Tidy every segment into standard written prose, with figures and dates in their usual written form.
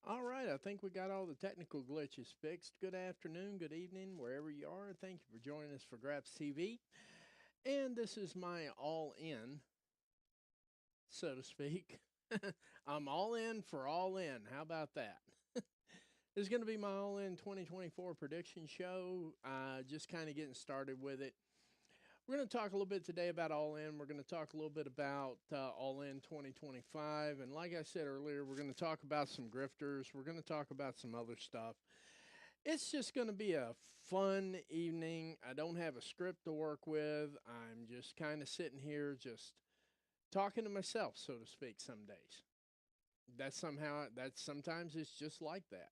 All right, I think we got all the technical glitches fixed. Good afternoon, good evening, wherever you are. Thank you for joining us for Graps TV. And this is my all in, so to speak. I'm all in for all in. How about that? This is going to be my all in 2024 prediction show. Just kind of getting started with it. We're going to talk a little bit today about All In. We're going to talk a little bit about All In 2025. And like I said earlier, we're going to talk about some grifters. We're going to talk about some other stuff. It's just going to be a fun evening. I don't have a script to work with. I'm just kind of sitting here, just talking to myself, so to speak, some days. That's sometimes it's just like that.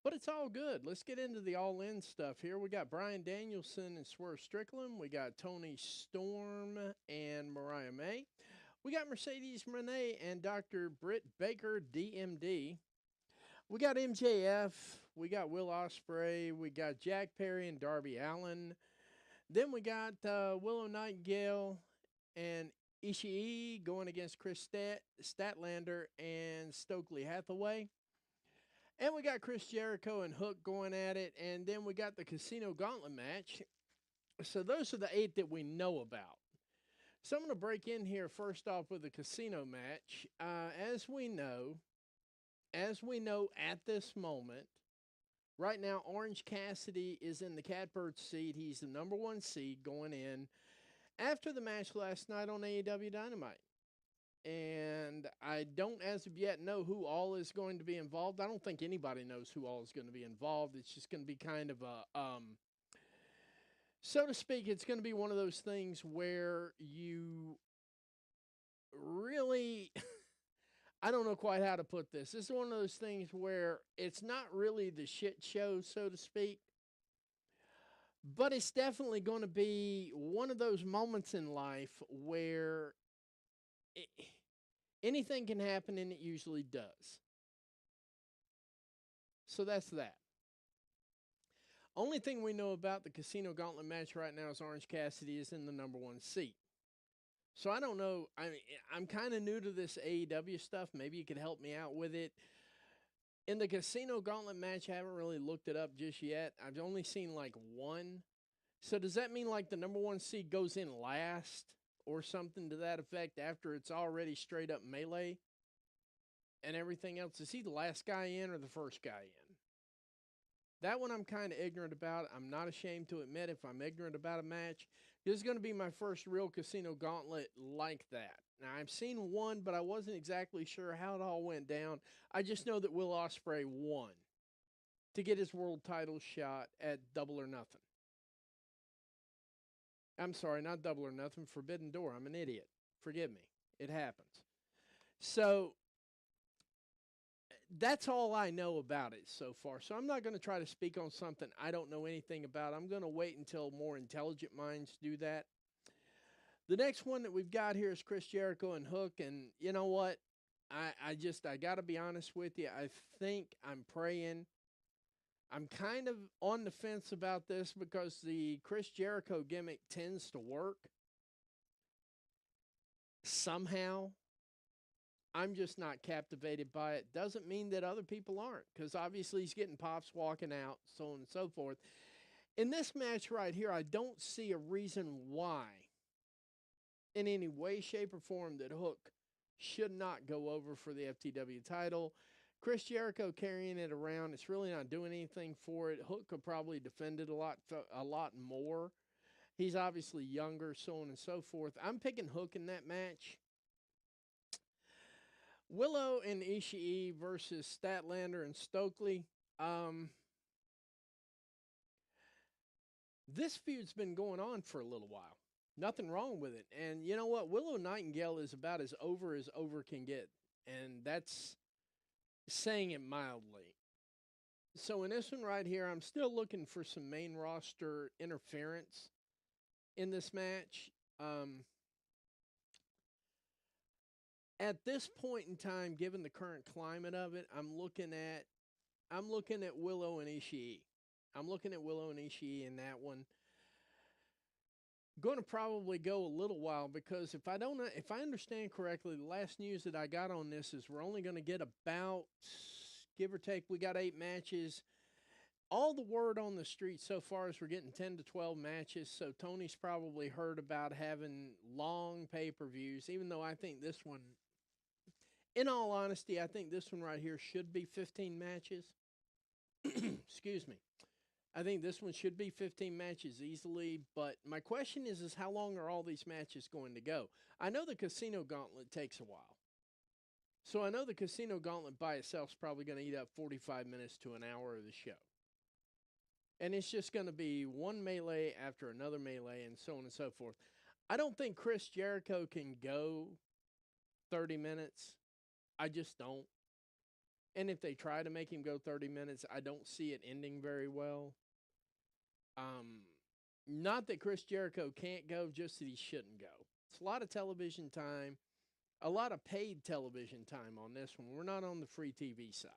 But it's all good. Let's get into the all in stuff here. We got Brian Danielson and Swerve Strickland. We got Tony Storm and Mariah May. We got Mercedes Renee and Dr. Britt Baker, DMD. We got MJF. We got Will Ospreay. We got Jack Perry and Darby Allen. Then we got Willow Nightingale and Ishii going against Chris Statlander and Stokely Hathaway. And we got Chris Jericho and Hook going at it. And then we got the Casino Gauntlet match. So those are the 8 that we know about. So I'm going to break in here first off with the casino match. As we know at this moment, right now Orange Cassidy is in the catbird seat. He's the number 1 seed going in after the match last night on AEW Dynamite. And I don't, as of yet, know who all is going to be involved. I don't think anybody knows who all is going to be involved. It's just going to be kind of a, so to speak, it's going to be one of those things where you really, I don't know quite how to put this. This is one of those things where it's not really the shit show, so to speak, but it's definitely going to be one of those moments in life where it, anything can happen, and it usually does. So that's that. Only thing we know about the Casino Gauntlet match right now is Orange Cassidy is in the number 1 seat. So I don't know. I'm kind of new to this AEW stuff. Maybe you could help me out with it. In the Casino Gauntlet match, I haven't really looked it up just yet. I've only seen like one. So does that mean like the number 1 seed goes in last or something to that effect after it's already straight up melee and everything else? Is he the last guy in or the first guy in? That one I'm kind of ignorant about. I'm not ashamed to admit if I'm ignorant about a match. This is going to be my first real Casino Gauntlet like that. Now, I've seen one, but I wasn't exactly sure how it all went down. I just know that Will Ospreay won to get his world title shot at Double or Nothing. I'm sorry, not Double or Nothing, Forbidden Door. I'm an idiot. Forgive me. It happens. So that's all I know about it so far. So I'm not going to try to speak on something I don't know anything about. I'm going to wait until more intelligent minds do that. The next one that we've got here is Chris Jericho and Hook. And you know what? I got to be honest with you. I think I'm praying. I'm kind of on the fence about this because the Chris Jericho gimmick tends to work somehow. I'm just not captivated by it. Doesn't mean that other people aren't, because obviously he's getting pops walking out, so on and so forth. In this match right here, I don't see a reason why, in any way, shape, or form, that Hook should not go over for the FTW title. Chris Jericho carrying it around, it's really not doing anything for it. Hook could probably defend it a lot more. He's obviously younger, so on and so forth. I'm picking Hook in that match. Willow and Ishii versus Statlander and Stokely. This feud's been going on for a little while. Nothing wrong with it. And you know what? Willow Nightingale is about as over can get. And that's saying it mildly. So in this one right here, I'm still looking for some main roster interference in this match. At this point in time, given the current climate of it, I'm looking at Willow and Ishii. I'm looking at Willow and Ishii in that one. Going to probably go a little while because if I understand correctly, the last news that I got on this is we're only going to get about, give or take, we got 8 matches. All the word on the street so far is we're getting 10 to 12 matches. So Tony's probably heard about having long pay-per-views, even though I think this one, in all honesty, I think this one right here should be 15 matches. Excuse me. I think this one should be 15 matches easily, but my question is how long are all these matches going to go? I know the Casino Gauntlet takes a while. So I know the Casino Gauntlet by itself is probably going to eat up 45 minutes to an hour of the show. And it's just going to be one melee after another melee and so on and so forth. I don't think Chris Jericho can go 30 minutes. I just don't. And if they try to make him go 30 minutes, I don't see it ending very well. Not that Chris Jericho can't go, just that he shouldn't go. It's a lot of television time, a lot of paid television time on this one. We're not on the free TV side.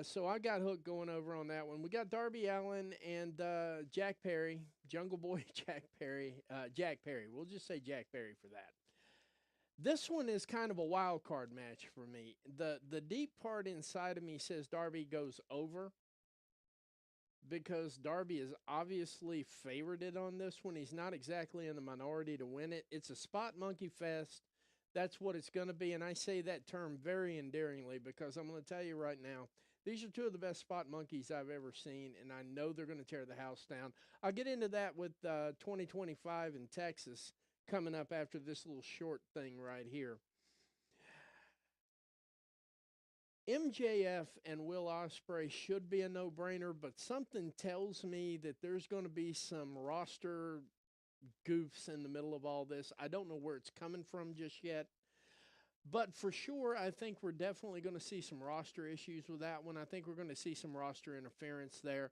So I got hooked going over on that one. We got Darby Allin and Jack Perry, Jungle Boy Jack Perry. Jack Perry. We'll just say Jack Perry for that. This one is kind of a wild card match for me. The deep part inside of me says Darby goes over because Darby is obviously favorited on this one. He's not exactly in the minority to win it. It's a spot monkey fest. That's what it's going to be. And I say that term very endearingly because I'm going to tell you right now, these are two of the best spot monkeys I've ever seen, and I know they're going to tear the house down. I'll get into that with 2025 in Texas coming up after this little short thing right here. MJF and Will Ospreay should be a no-brainer, but something tells me that there's going to be some roster goofs in the middle of all this. I don't know where it's coming from just yet. But for sure, I think we're definitely going to see some roster issues with that one. I think we're going to see some roster interference there.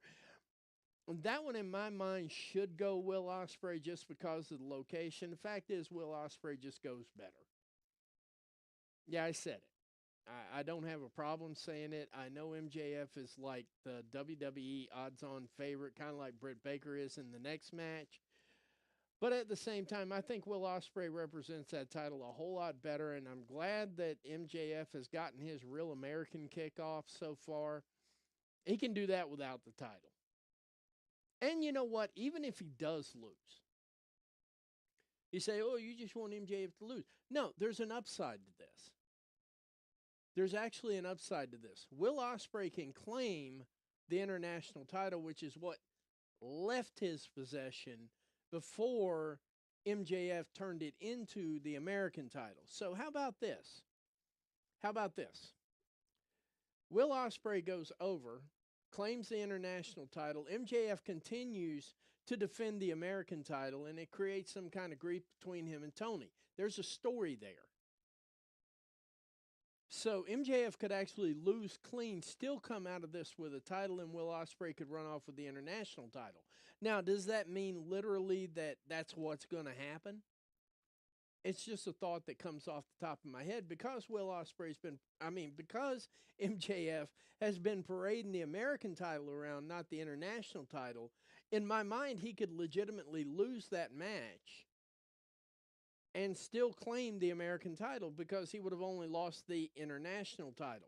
That one, in my mind, should go Will Ospreay just because of the location. The fact is, Will Ospreay just goes better. Yeah, I said it. I don't have a problem saying it. I know MJF is like the WWE odds-on favorite, kind of like Britt Baker is in the next match. But at the same time, I think Will Ospreay represents that title a whole lot better, and I'm glad that MJF has gotten his real American kickoff so far. He can do that without the title. And you know what? Even if he does lose, you say, oh, you just want MJF to lose. No, there's an upside to this. There's actually an upside to this. Will Ospreay can claim the international title, which is what left his possession before MJF turned it into the American title. So how about this? How about this? Will Ospreay goes over, claims the international title. MJF continues to defend the American title, and it creates some kind of grief between him and Tony. There's a story there. So MJF could actually lose clean, still come out of this with a title, and Will Ospreay could run off with the international title. Now, does that mean literally that that's what's going to happen? It's just a thought that comes off the top of my head because because MJF has been parading the American title around, not the international title. In my mind, he could legitimately lose that match and still claim the American title because he would have only lost the international title.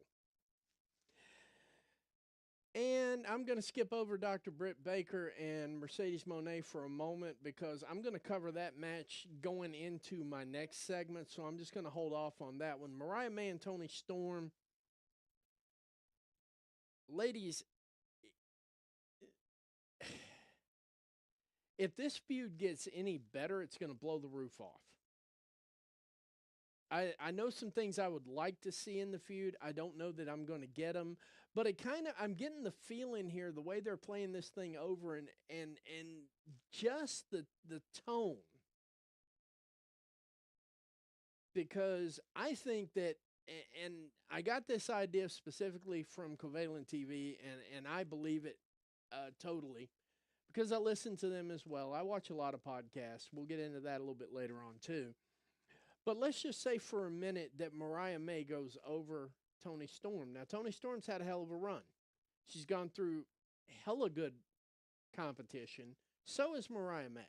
And I'm going to skip over Dr. Britt Baker and Mercedes Moné for a moment because I'm going to cover that match going into my next segment, so I'm just going to hold off on that one. Mariah May and Toni Storm. Ladies, if this feud gets any better, it's going to blow the roof off. I know some things I would like to see in the feud. I don't know that I'm going to get them, but I'm getting the feeling here, the way they're playing this thing over and just the tone. Because I think that, and I got this idea specifically from Covalent TV, and I believe it totally, because I listen to them as well. I watch a lot of podcasts. We'll get into that a little bit later on too. But let's just say for a minute that Mariah May goes over Toni Storm. Now, Toni Storm's had a hell of a run. She's gone through hella good competition. So is Mariah May.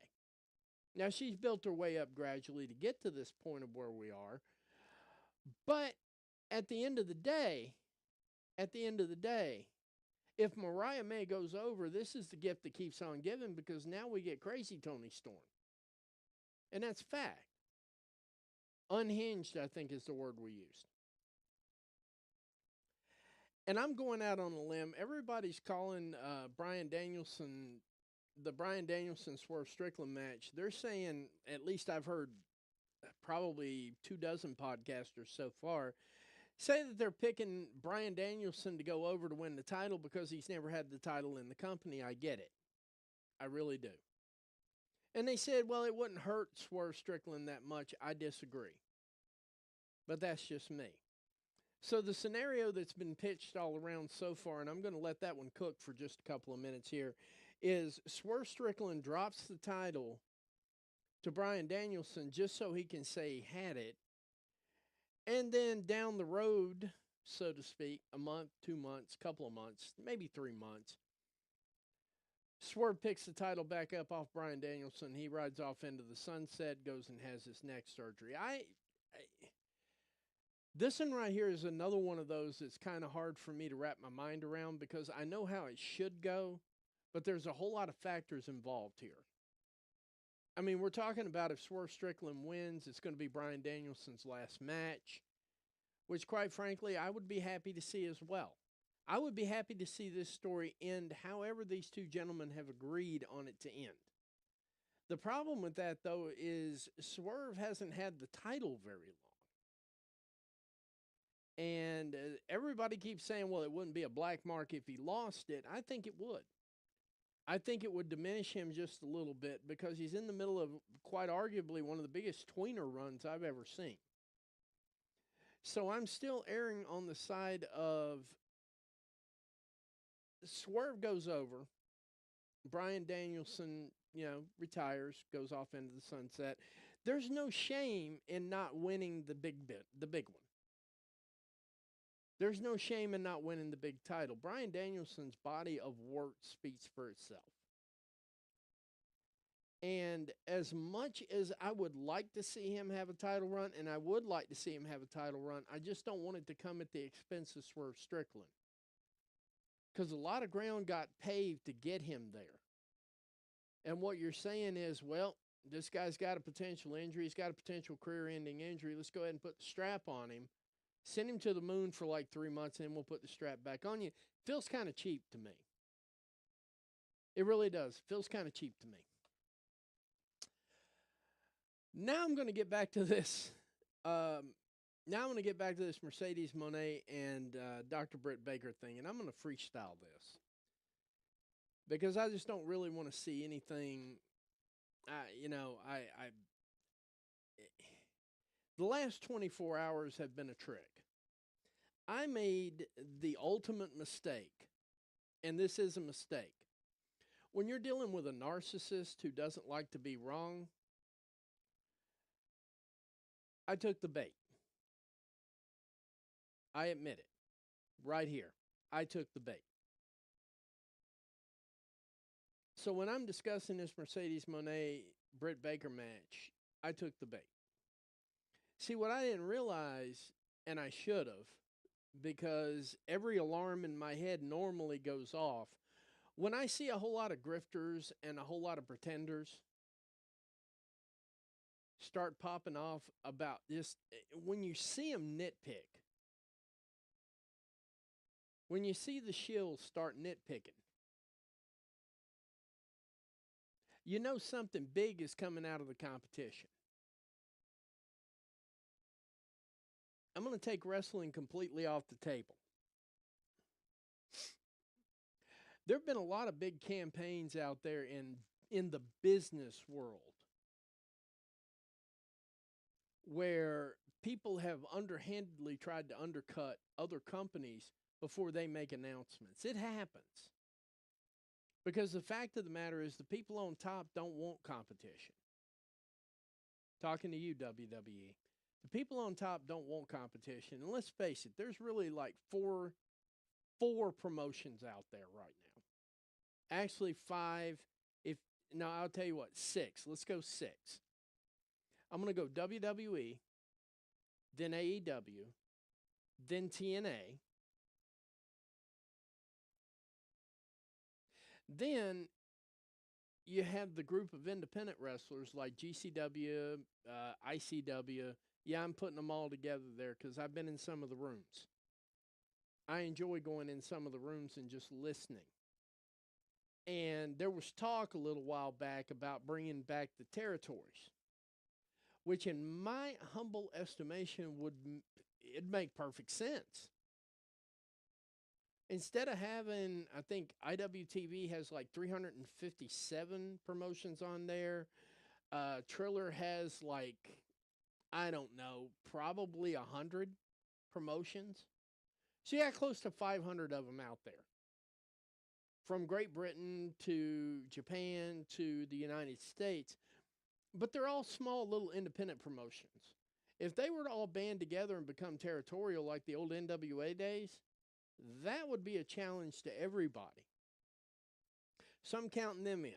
Now, she's built her way up gradually to get to this point of where we are. But at the end of the day, if Mariah May goes over, this is the gift that keeps on giving, because now we get crazy Tony Storm. And that's fact. Unhinged, I think, is the word we used. And I'm going out on a limb. Everybody's calling Bryan Danielson, the Bryan Danielson Swerve Strickland match. They're saying, at least I've heard probably 24 podcasters so far, say that they're picking Bryan Danielson to go over to win the title because he's never had the title in the company. I get it. I really do. And they said, well, it wouldn't hurt Swerve Strickland that much. I disagree. But that's just me. So the scenario that's been pitched all around so far, and I'm going to let that one cook for just a couple of minutes here, is Swerve Strickland drops the title to Bryan Danielson just so he can say he had it. And then down the road, so to speak, a month, 2 months, couple of months, maybe 3 months, Swerve picks the title back up off Bryan Danielson. He rides off into the sunset, goes and has his neck surgery. This one right here is another one of those that's kind of hard for me to wrap my mind around, because I know how it should go, but there's a whole lot of factors involved here. I mean, we're talking about if Swerve Strickland wins, it's going to be Bryan Danielson's last match, which, quite frankly, I would be happy to see as well. I would be happy to see this story end however these two gentlemen have agreed on it to end. The problem with that, though, is Swerve hasn't had the title very long. And everybody keeps saying, well, it wouldn't be a black mark if he lost it. I think it would. I think it would diminish him just a little bit, because he's in the middle of quite arguably one of the biggest tweener runs I've ever seen. So I'm still erring on the side of Swerve goes over, Bryan Danielson, retires, goes off into the sunset. There's no shame in not winning the big one. There's no shame in not winning the big title. Bryan Danielson's body of work speaks for itself. And as much as I would like to see him have a title run, and I would like to see him have a title run, I just don't want it to come at the expense of Swerve Strickland. Because a lot of ground got paved to get him there. And what you're saying is, well, this guy's got a potential injury. He's got a potential career-ending injury. Let's go ahead and put the strap on him. Send him to the moon for like 3 months, and then we'll put the strap back on you. Feels kind of cheap to me. It really does. Feels kind of cheap to me. Now I'm going to get back to this. Mercedes Moné and Dr. Britt Baker thing, and I'm going to freestyle this, because I just don't really want to see anything. The last 24 hours have been a trick. I made the ultimate mistake, and this is a mistake. When you're dealing with a narcissist who doesn't like to be wrong, I took the bait. I admit it. Right here. I took the bait. So when I'm discussing this Mercedes Moné Britt Baker match, I took the bait. See, what I didn't realize, and I should have, because every alarm in my head normally goes off, when I see a whole lot of grifters and a whole lot of pretenders start popping off about this, when you see them nitpick, when you see the shills start nitpicking, you know something big is coming out of the competition. I'm going to take wrestling completely off the table. There have been a lot of big campaigns out there in the business world where people have underhandedly tried to undercut other companies before they make announcements. It happens. Because the fact of the matter is, the people on top don't want competition. Talking to you, WWE. The people on top don't want competition. And let's face it, there's really like four promotions out there right now. Actually, 5, no, I'll tell you what, 6. Let's go 6. I'm going to go WWE, then AEW, then TNA. Then you have the group of independent wrestlers like GCW, ICW. Yeah, I'm putting them all together there because I've been in some of the rooms. I enjoy going in some of the rooms and just listening. And there was talk a little while back about bringing back the territories, which in my humble estimation it'd make perfect sense. Instead of having, I think IWTV has like 357 promotions on there. Triller has like, I don't know, probably 100 promotions. So you got close to 500 of them out there. From Great Britain to Japan to the United States. But they're all small little independent promotions. If they were to all band together and become territorial like the old NWA days, that would be a challenge to everybody. So I'm counting them in.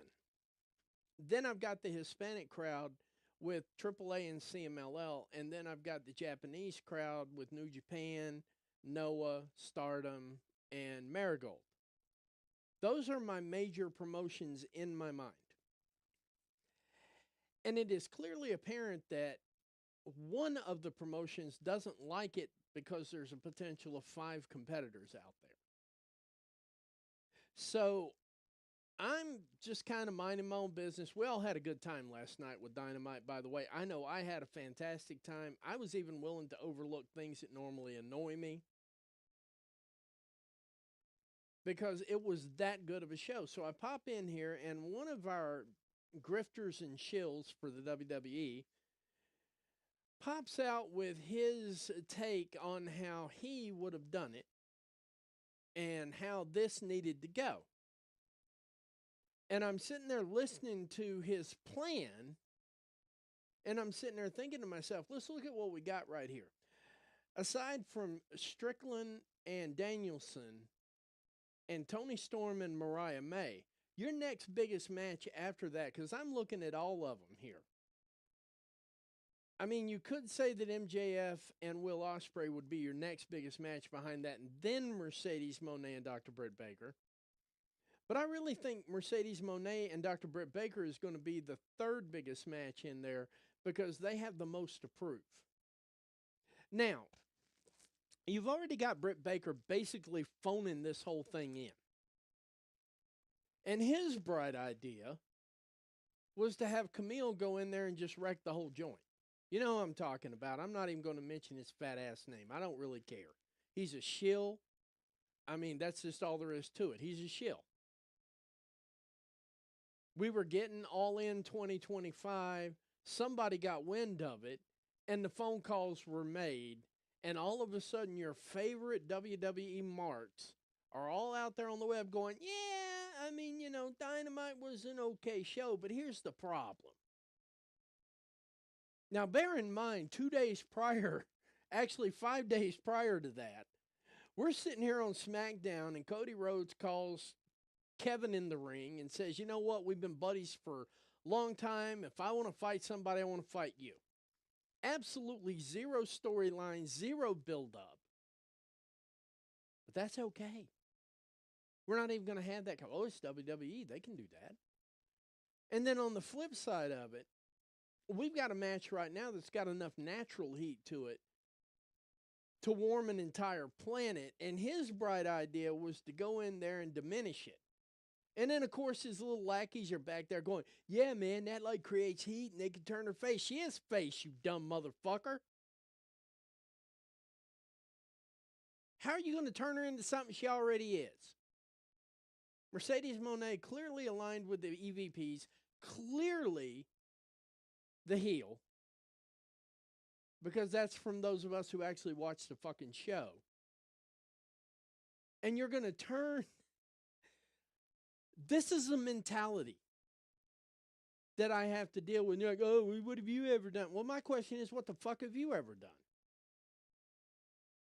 Then I've got the Hispanic crowd with AAA and CMLL, and then I've got the Japanese crowd with New Japan, Noah, Stardom, and Marigold. Those are my major promotions in my mind. And it is clearly apparent that one of the promotions doesn't like it because there's a potential of 5 competitors out there. So I'm just kind of minding my own business. We all had a good time last night with Dynamite, by the way. I know I had a fantastic time. I was even willing to overlook things that normally annoy me because it was that good of a show. So I pop in here, and one of our grifters and shills for the WWE pops out with his take on how he would have done it and how this needed to go. And I'm sitting there listening to his plan, and I'm sitting there thinking to myself, let's look at what we got right here. Aside from Strickland and Danielson and Tony Storm and Mariah May, your next biggest match after that, because I'm looking at all of them here. I mean, you could say that MJF and Will Ospreay would be your next biggest match behind that, and then Mercedes Moné and Dr. Britt Baker. But I really think Mercedes Moné and Dr. Britt Baker is going to be the third biggest match in there because they have the most to prove. Now, you've already got Britt Baker basically phoning this whole thing in. And his bright idea was to have Camille go in there and just wreck the whole joint. You know who I'm talking about. I'm not even going to mention his fat ass name. I don't really care. He's a shill. I mean, that's just all there is to it. He's a shill. We were getting All In 2025. Somebody got wind of it, and the phone calls were made, and all of a sudden your favorite WWE marks are all out there on the web going, yeah, I mean, Dynamite was an okay show, but here's the problem. Now, bear in mind, 2 days prior, actually 5 days prior to that, we're sitting here on SmackDown, and Cody Rhodes calls Kevin in the ring and says, you know what, we've been buddies for a long time. If I want to fight somebody, I want to fight you. Absolutely zero storyline, zero build-up. But that's okay. We're not even going to have that. Oh, it's WWE. They can do that. And then on the flip side of it, we've got a match right now that's got enough natural heat to it to warm an entire planet. And his bright idea was to go in there and diminish it. And then, of course, his little lackeys are back there going, yeah, man, that light creates heat and they can turn her face. She is face, you dumb motherfucker. How are you going to turn her into something she already is? Mercedes Moné clearly aligned with the EVPs, clearly the heel, because that's from those of us who actually watch the fucking show. And you're going to turn... This is a mentality that I have to deal with. You're like, oh, what have you ever done? Well, my question is, what the fuck have you ever done?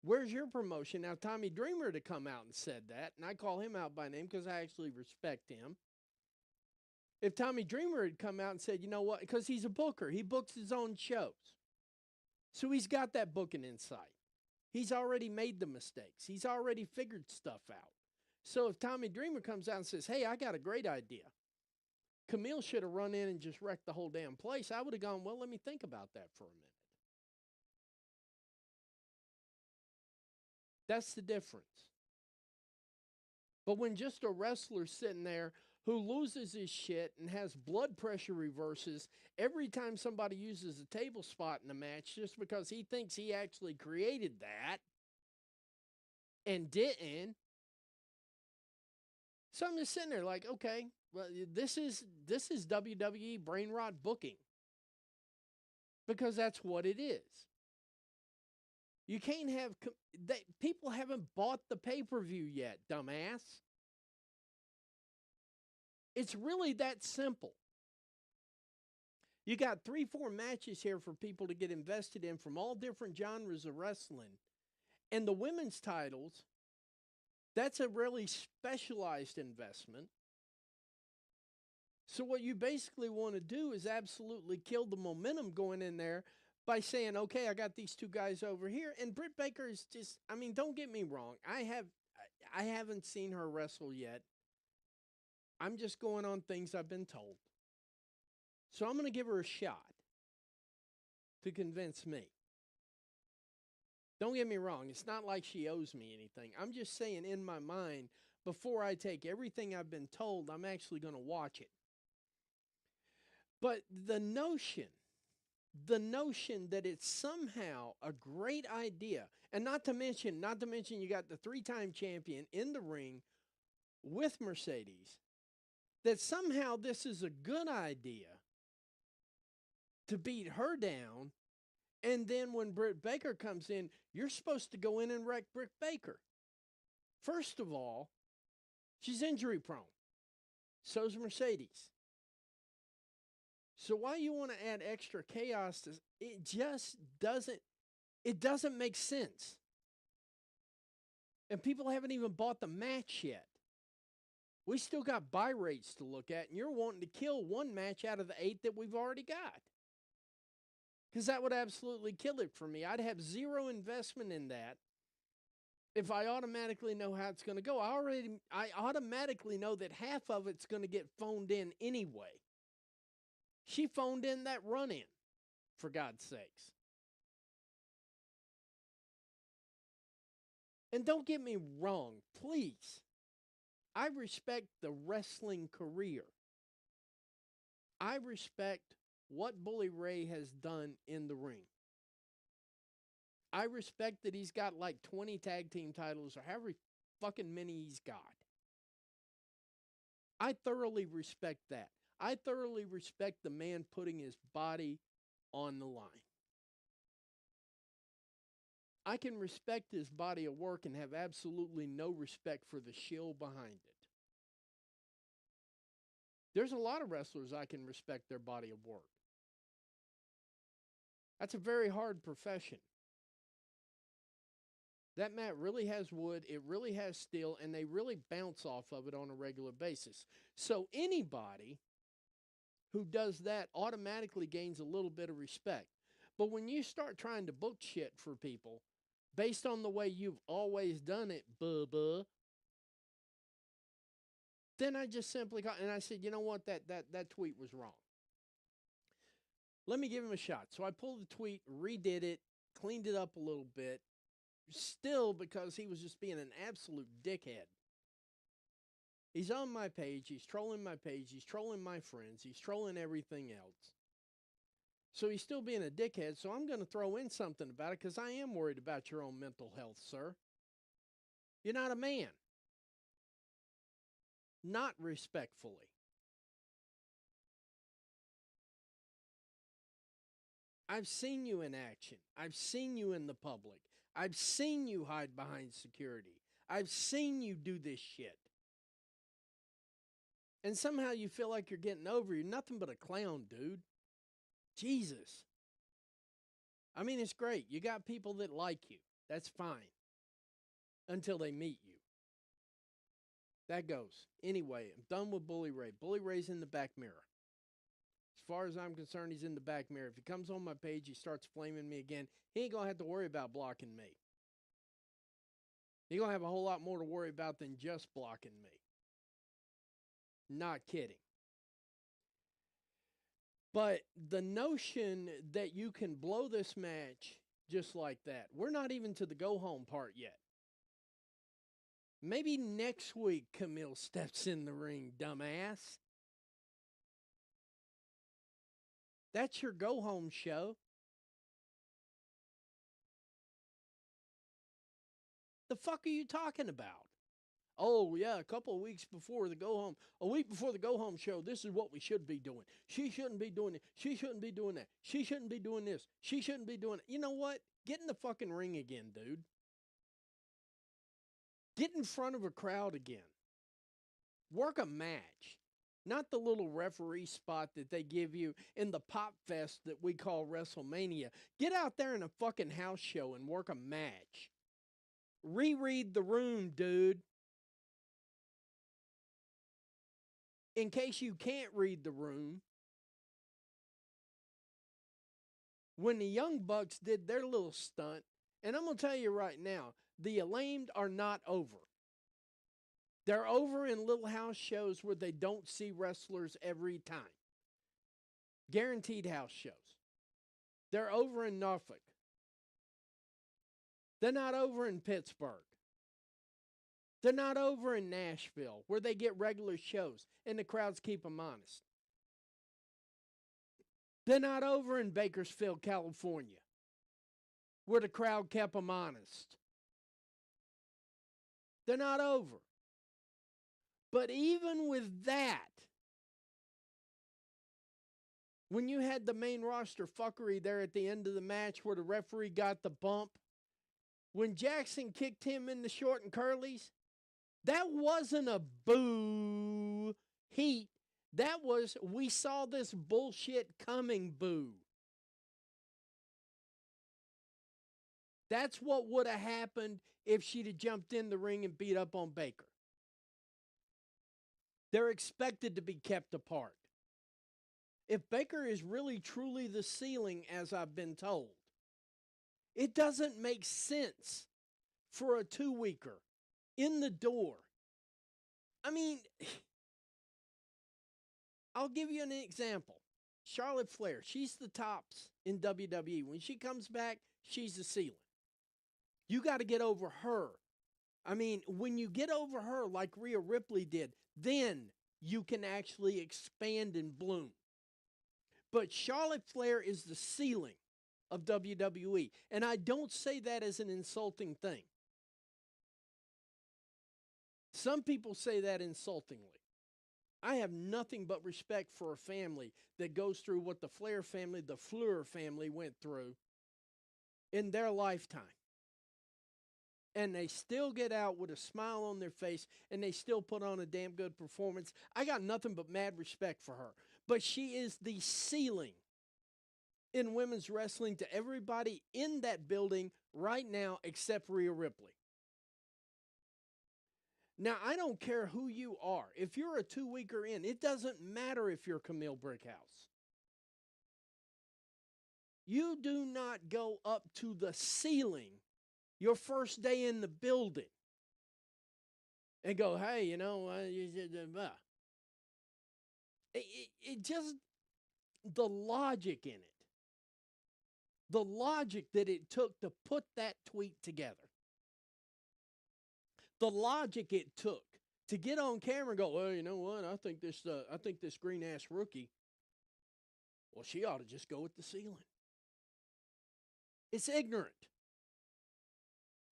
Where's your promotion? Now, Tommy Dreamer to come out and said that, and I call him out by name because I actually respect him. If Tommy Dreamer had come out and said, you know what, because he's a booker, he books his own shows. So he's got that booking insight. He's already made the mistakes. He's already figured stuff out. So if Tommy Dreamer comes out and says, hey, I got a great idea, Camille should have run in and just wrecked the whole damn place, I would have gone, well, let me think about that for a minute. That's the difference. But when just a wrestler's sitting there who loses his shit and has blood pressure reverses every time somebody uses a table spot in a match just because he thinks he actually created that and didn't. So I'm just sitting there like, okay, well, this is WWE brain rot booking. Because that's what it is. You can't have people haven't bought the pay-per-view yet, dumbass. It's really that simple. You got 3-4 matches here for people to get invested in from all different genres of wrestling. And the women's titles, that's a really specialized investment. So what you basically want to do is absolutely kill the momentum going in there by saying, okay, I got these two guys over here. And Britt Baker is just, I mean, don't get me wrong. I haven't seen her wrestle yet. I'm just going on things I've been told. So I'm going to give her a shot to convince me. Don't get me wrong. It's not like she owes me anything. I'm just saying in my mind, before I take everything I've been told, I'm actually going to watch it. But the notion that it's somehow a great idea, and not to mention you got the 3-time champion in the ring with Mercedes, that somehow this is a good idea to beat her down, and then when Britt Baker comes in, you're supposed to go in and wreck Britt Baker. First of all, she's injury prone. So's Mercedes. So why you want to add extra chaos to it just doesn't make sense. And people haven't even bought the match yet. We still got buy rates to look at, and you're wanting to kill one match out of the 8 that we've already got. Because that would absolutely kill it for me. I'd have zero investment in that if I automatically know how it's going to go. I automatically know that half of it's going to get phoned in anyway. She phoned in that run-in, for God's sakes. And don't get me wrong, please. I respect the wrestling career. I respect what Bully Ray has done in the ring. I respect that he's got like 20 tag team titles or however fucking many he's got. I thoroughly respect that. I thoroughly respect the man putting his body on the line. I can respect his body of work and have absolutely no respect for the shill behind it. There's a lot of wrestlers I can respect their body of work. That's a very hard profession. That mat really has wood, it really has steel, and they really bounce off of it on a regular basis. So anybody who does that automatically gains a little bit of respect. But when you start trying to book shit for people based on the way you've always done it, then I just simply got, and I said, you know what, that tweet was wrong. Let me give him a shot. So I pulled the tweet, redid it, cleaned it up a little bit, still because he was just being an absolute dickhead. He's on my page, he's trolling my page, he's trolling my friends, he's trolling everything else. So he's still being a dickhead, so I'm going to throw in something about it because I am worried about your own mental health, sir. You're not a man. Not respectfully. I've seen you in action. I've seen you in the public. I've seen you hide behind security. I've seen you do this shit. And somehow you feel like you're getting over. You're nothing but a clown, dude. Jesus. I mean, it's great. You got people that like you. That's fine. Until they meet you. That goes. Anyway, I'm done with Bully Ray. Bully Ray's in the back mirror. As far as I'm concerned, he's in the back mirror. If he comes on my page, he starts flaming me again, he ain't going to have to worry about blocking me. He's going to have a whole lot more to worry about than just blocking me. Not kidding. But the notion that you can blow this match just like that, we're not even to the go-home part yet. Maybe next week Camille steps in the ring, dumbass. That's your go-home show. The fuck are you talking about? Oh, yeah, a couple of weeks before the go-home, a week before the go-home show, this is what we should be doing. She shouldn't be doing it. She shouldn't be doing that. She shouldn't be doing this. She shouldn't be doing it. You know what? Get in the fucking ring again, dude. Get in front of a crowd again. Work a match. Not the little referee spot that they give you in the pop fest that we call WrestleMania. Get out there in a fucking house show and work a match. Reread the room, dude. In case you can't read the room, when the Young Bucks did their little stunt, and I'm going to tell you right now, the Acclaimed are not over. They're over in little house shows where they don't see wrestlers every time. Guaranteed house shows. They're over in Norfolk. They're not over in Pittsburgh. They're not over in Nashville where they get regular shows and the crowds keep them honest. They're not over in Bakersfield, California where the crowd kept them honest. They're not over. But even with that, when you had the main roster fuckery there at the end of the match where the referee got the bump, when Jackson kicked him in the short and curlies, that wasn't a boo heat. That was, we saw this bullshit coming boo. That's what would have happened if she'd have jumped in the ring and beat up on Baker. They're expected to be kept apart. If Baker is really truly the ceiling, as I've been told, it doesn't make sense for a 2-weeker in the door. I mean, I'll give you an example. Charlotte Flair, she's the tops in WWE. When she comes back, she's the ceiling. You got to get over her. I mean, when you get over her like Rhea Ripley did, then you can actually expand and bloom. But Charlotte Flair is the ceiling of WWE. And I don't say that as an insulting thing. Some people say that insultingly. I have nothing but respect for a family that goes through what the Flair family, the Fleur family went through in their lifetime. And they still get out with a smile on their face and they still put on a damn good performance. I got nothing but mad respect for her. But she is the ceiling in women's wrestling to everybody in that building right now except Rhea Ripley. Now, I don't care who you are. If you're a 2-weeker in, it doesn't matter if you're Camille Brickhouse. You do not go up to the ceiling your first day in the building and go, hey, you know, it just, the logic in it, the logic that it took to put that tweet together, the logic it took to get on camera and go, well, you know what, I think this green-ass rookie, well, she ought to just go with the ceiling. It's ignorant.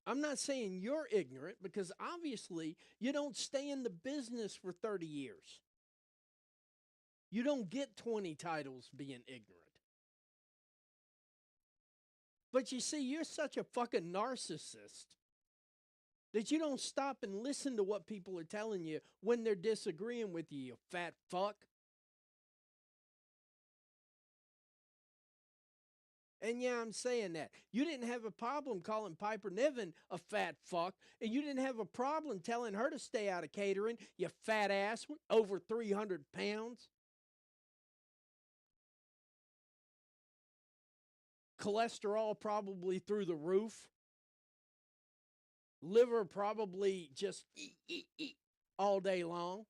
I'm not saying you're ignorant because obviously you don't stay in the business for 30 years. You don't get 20 titles being ignorant. But you see, you're such a fucking narcissist that you don't stop and listen to what people are telling you when they're disagreeing with you, you fat fuck. And yeah, I'm saying that. You didn't have a problem calling Piper Niven a fat fuck, and you didn't have a problem telling her to stay out of catering, you fat ass, over 300 pounds. Cholesterol probably through the roof. Liver probably just eat all day long.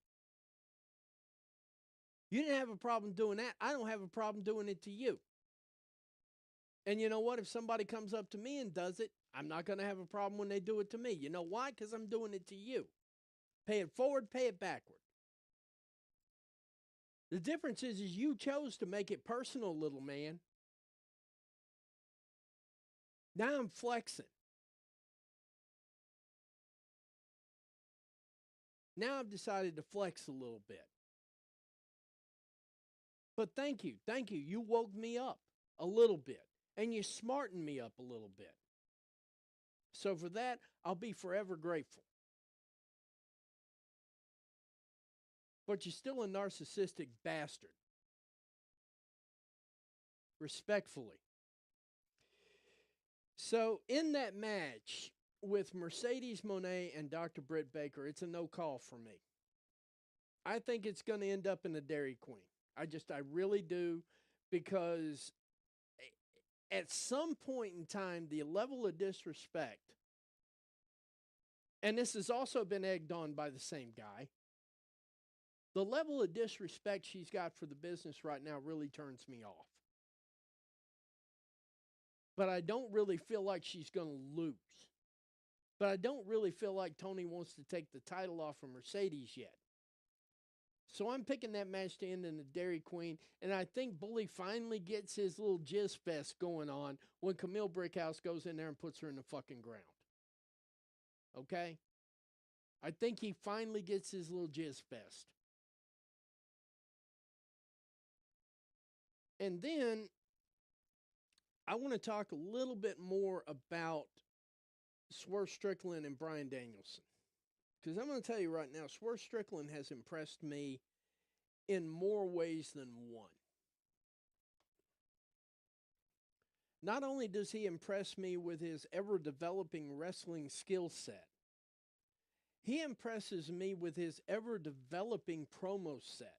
You didn't have a problem doing that. I don't have a problem doing it to you. And you know what? If somebody comes up to me and does it, I'm not going to have a problem when they do it to me. You know why? Because I'm doing it to you. Pay it forward, pay it backward. The difference is you chose to make it personal, little man. Now I'm flexing. Now I've decided to flex a little bit. But thank you. Thank you. You woke me up a little bit and you smartened me up a little bit. So for that, I'll be forever grateful. But you're still a narcissistic bastard. Respectfully. So in that match with Mercedes Moné and Dr. Britt Baker, it's a no call for me. I think it's going to end up in the Dairy Queen. I really do, because at some point in time, the level of disrespect, and this has also been egged on by the same guy, the level of disrespect she's got for the business right now really turns me off. But I don't really feel like she's going to lose. But I don't really feel like Tony wants to take the title off of Mercedes yet. So I'm picking that match to end in the Dairy Queen, and I think Bully finally gets his little jizz fest going on when Camille Brickhouse goes in there and puts her in the fucking ground. Okay? I think he finally gets his little jizz fest. And then I want to talk a little bit more about Swerve Strickland and Bryan Danielson. Because I'm going to tell you right now, Swerve Strickland has impressed me in more ways than one. Not only does he impress me with his ever-developing wrestling skill set, he impresses me with his ever-developing promo set.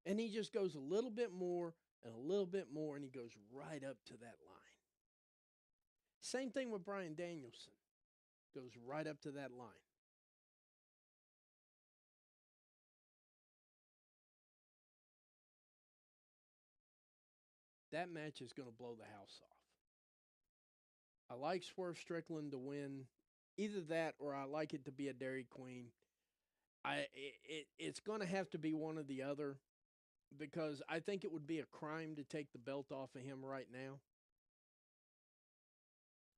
And he just goes a little bit more and a little bit more, and he goes right up to that line. Same thing with Bryan Danielson. Goes right up to that line. That match is going to blow the house off. I like Swerve Strickland to win. Either that or I like it to be a Dairy Queen. It's going to have to be one or the other, because I think it would be a crime to take the belt off of him right now.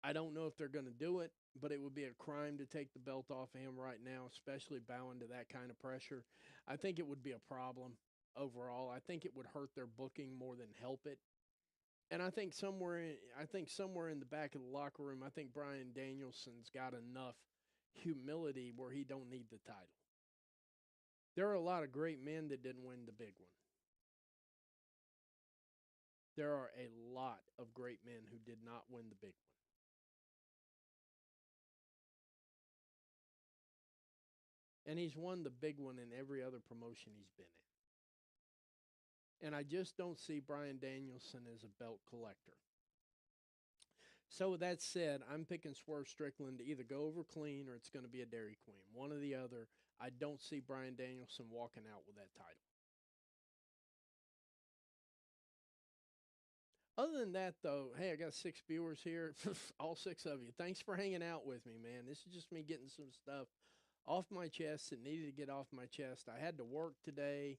I don't know if they're going to do it, but it would be a crime to take the belt off of him right now, especially bowing to that kind of pressure. I think it would be a problem overall. I think it would hurt their booking more than help it. And I think somewhere in the back of the locker room, I think Bryan Danielson's got enough humility where he don't need the title. There are a lot of great men that didn't win the big one. There are a lot of great men who did not win the big one. And he's won the big one in every other promotion he's been in. And I just don't see Bryan Danielson as a belt collector. So with that said, I'm picking Swerve Strickland to either go over clean or it's going to be a Dairy Queen. One or the other. I don't see Bryan Danielson walking out with that title. Other than that, though, hey, I got 6 viewers here. All 6 of you. Thanks for hanging out with me, man. This is just me getting some stuff off my chest that needed to get off my chest. I had to work today,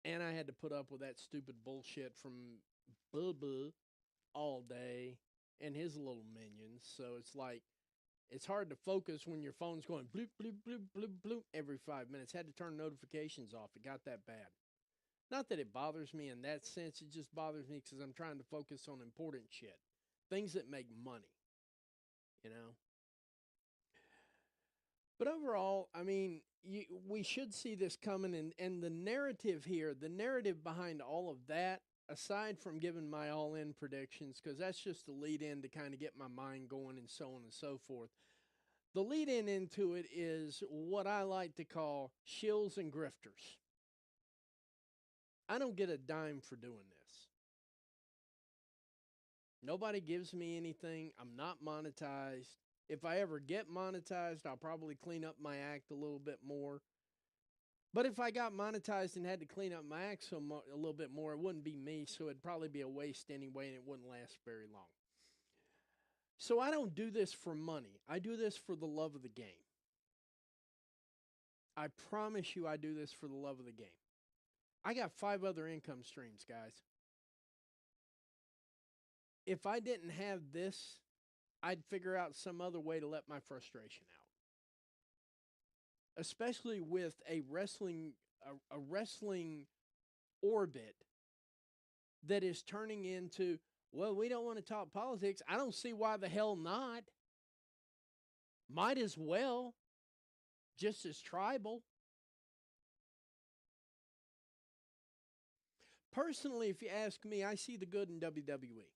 and I had to put up with that stupid bullshit from Bubba all day and his little minions. So it's like, it's hard to focus when your phone's going bloop, bloop, bloop, bloop, bloop every 5 minutes. Had to turn notifications off. It got that bad. Not that it bothers me in that sense. It just bothers me because I'm trying to focus on important shit. Things that make money, you know? But overall, I mean, we should see this coming. And the narrative here, the narrative behind all of that aside from giving my all in predictions, because that's just the lead in to kind of get my mind going and so on and so forth, the lead in into it is what I like to call shills and grifters. I don't get a dime for doing this. Nobody gives me anything. I'm not monetized. If I ever get monetized, I'll probably clean up my act a little bit more. But if I got monetized and had to clean up my act a little bit more, it wouldn't be me, so it'd probably be a waste anyway, and it wouldn't last very long. So I don't do this for money. I do this for the love of the game. I promise you I do this for the love of the game. I got 5 other income streams, guys. If I didn't have this, I'd figure out some other way to let my frustration out. Especially with a wrestling orbit that is turning into, well, we don't want to talk politics. I don't see why the hell not. Might as well. Just as tribal. Personally, if you ask me, I see the good in WWE.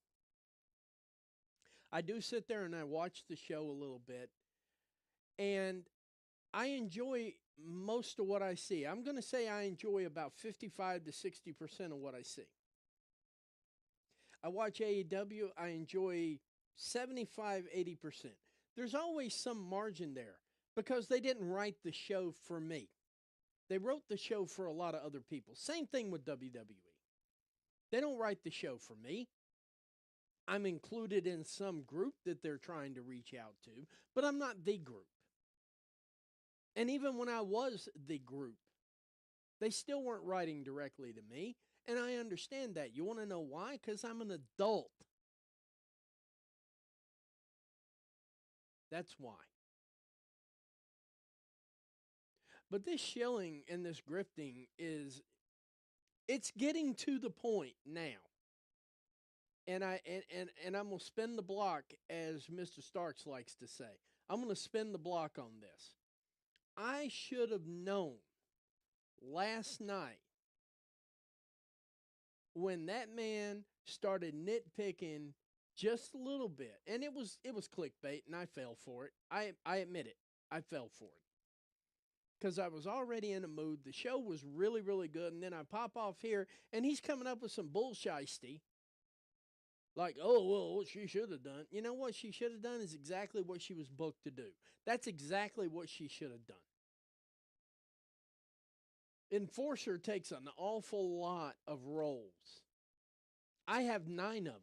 I do sit there and I watch the show a little bit, and I enjoy most of what I see. I'm going to say I enjoy about 55 to 60% of what I see. I watch AEW, I enjoy 75, 80%. There's always some margin there because they didn't write the show for me. They wrote the show for a lot of other people. Same thing with WWE. They don't write the show for me. I'm included in some group that they're trying to reach out to, but I'm not the group. And even when I was the group, they still weren't writing directly to me, and I understand that. You want to know why? Because I'm an adult. That's why. But this shilling and this grifting it's getting to the point now. And I'm going to spin the block, as Mr. Starks likes to say. I'm going to spin the block on this. I should have known last night when that man started nitpicking just a little bit, and it was clickbait, and I fell for it. I admit it. I fell for it. Because I was already in a mood. The show was really, really good, and then I pop off here, and he's coming up with some bullshitey. Like, oh, well, what she should have done. You know what she should have done is exactly what she was booked to do. That's exactly what she should have done. Enforcer takes an awful lot of roles. I have 9 of them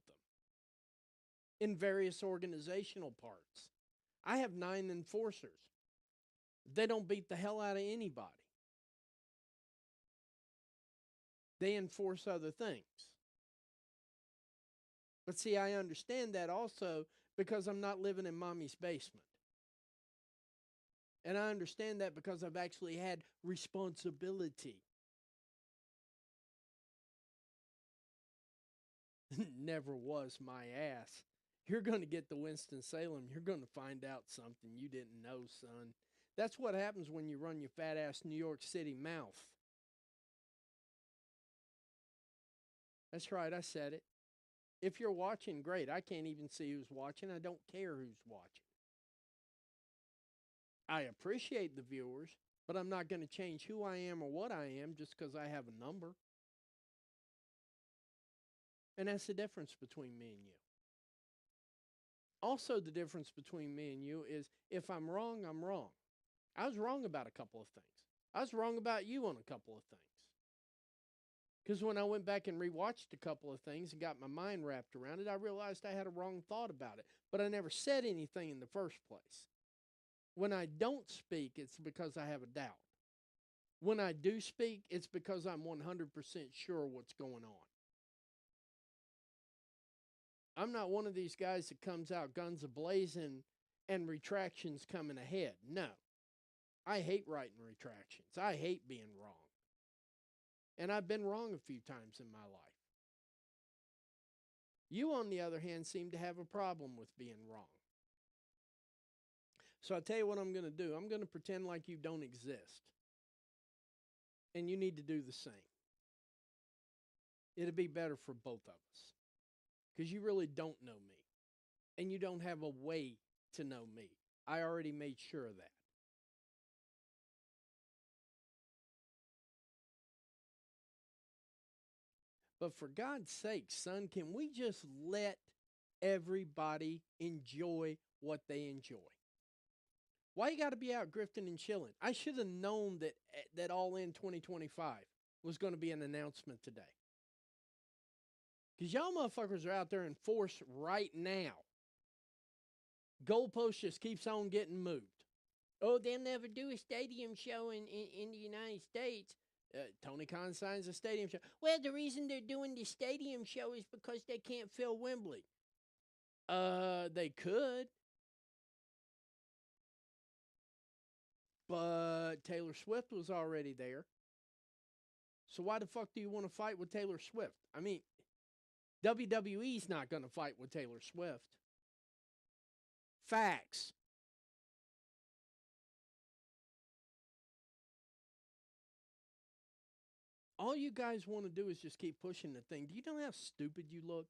in various organizational parts. I have 9 enforcers. They don't beat the hell out of anybody. They enforce other things. But see, I understand that also because I'm not living in mommy's basement. And I understand that because I've actually had responsibility. Never was my ass. You're going to get to Winston-Salem. You're going to find out something you didn't know, son. That's what happens when you run your fat-ass New York City mouth. That's right, I said it. If you're watching, great. I can't even see who's watching. I don't care who's watching. I appreciate the viewers, but I'm not going to change who I am or what I am just because I have a number. And that's the difference between me and you. Also, the difference between me and you is if I'm wrong, I'm wrong. I was wrong about a couple of things. I was wrong about you on a couple of things. Because when I went back and rewatched a couple of things and got my mind wrapped around it, I realized I had a wrong thought about it. But I never said anything in the first place. When I don't speak, it's because I have a doubt. When I do speak, it's because I'm 100% sure what's going on. I'm not one of these guys that comes out guns a-blazing and retractions coming ahead. No. I hate writing retractions. I hate being wrong. And I've been wrong a few times in my life. You, on the other hand, seem to have a problem with being wrong. So I'll tell you what I'm going to do. I'm going to pretend like you don't exist. And you need to do the same. It'd be better for both of us because you really don't know me and you don't have a way to know me. I already made sure of that. But for God's sake, son, can we just let everybody enjoy what they enjoy? Why you got to be out grifting and chilling? I should have known that All In 2025 was going to be an announcement today. Because y'all motherfuckers are out there in force right now. Goalpost just keeps on getting moved. Oh, they'll never do a stadium show in the United States. Tony Khan signs a stadium show. Well, the reason they're doing the stadium show is because they can't fill Wembley. They could. But Taylor Swift was already there. So why the fuck do you want to fight with Taylor Swift? I mean, WWE's not going to fight with Taylor Swift. Facts. All you guys want to do is just keep pushing the thing. Do you know how stupid you look?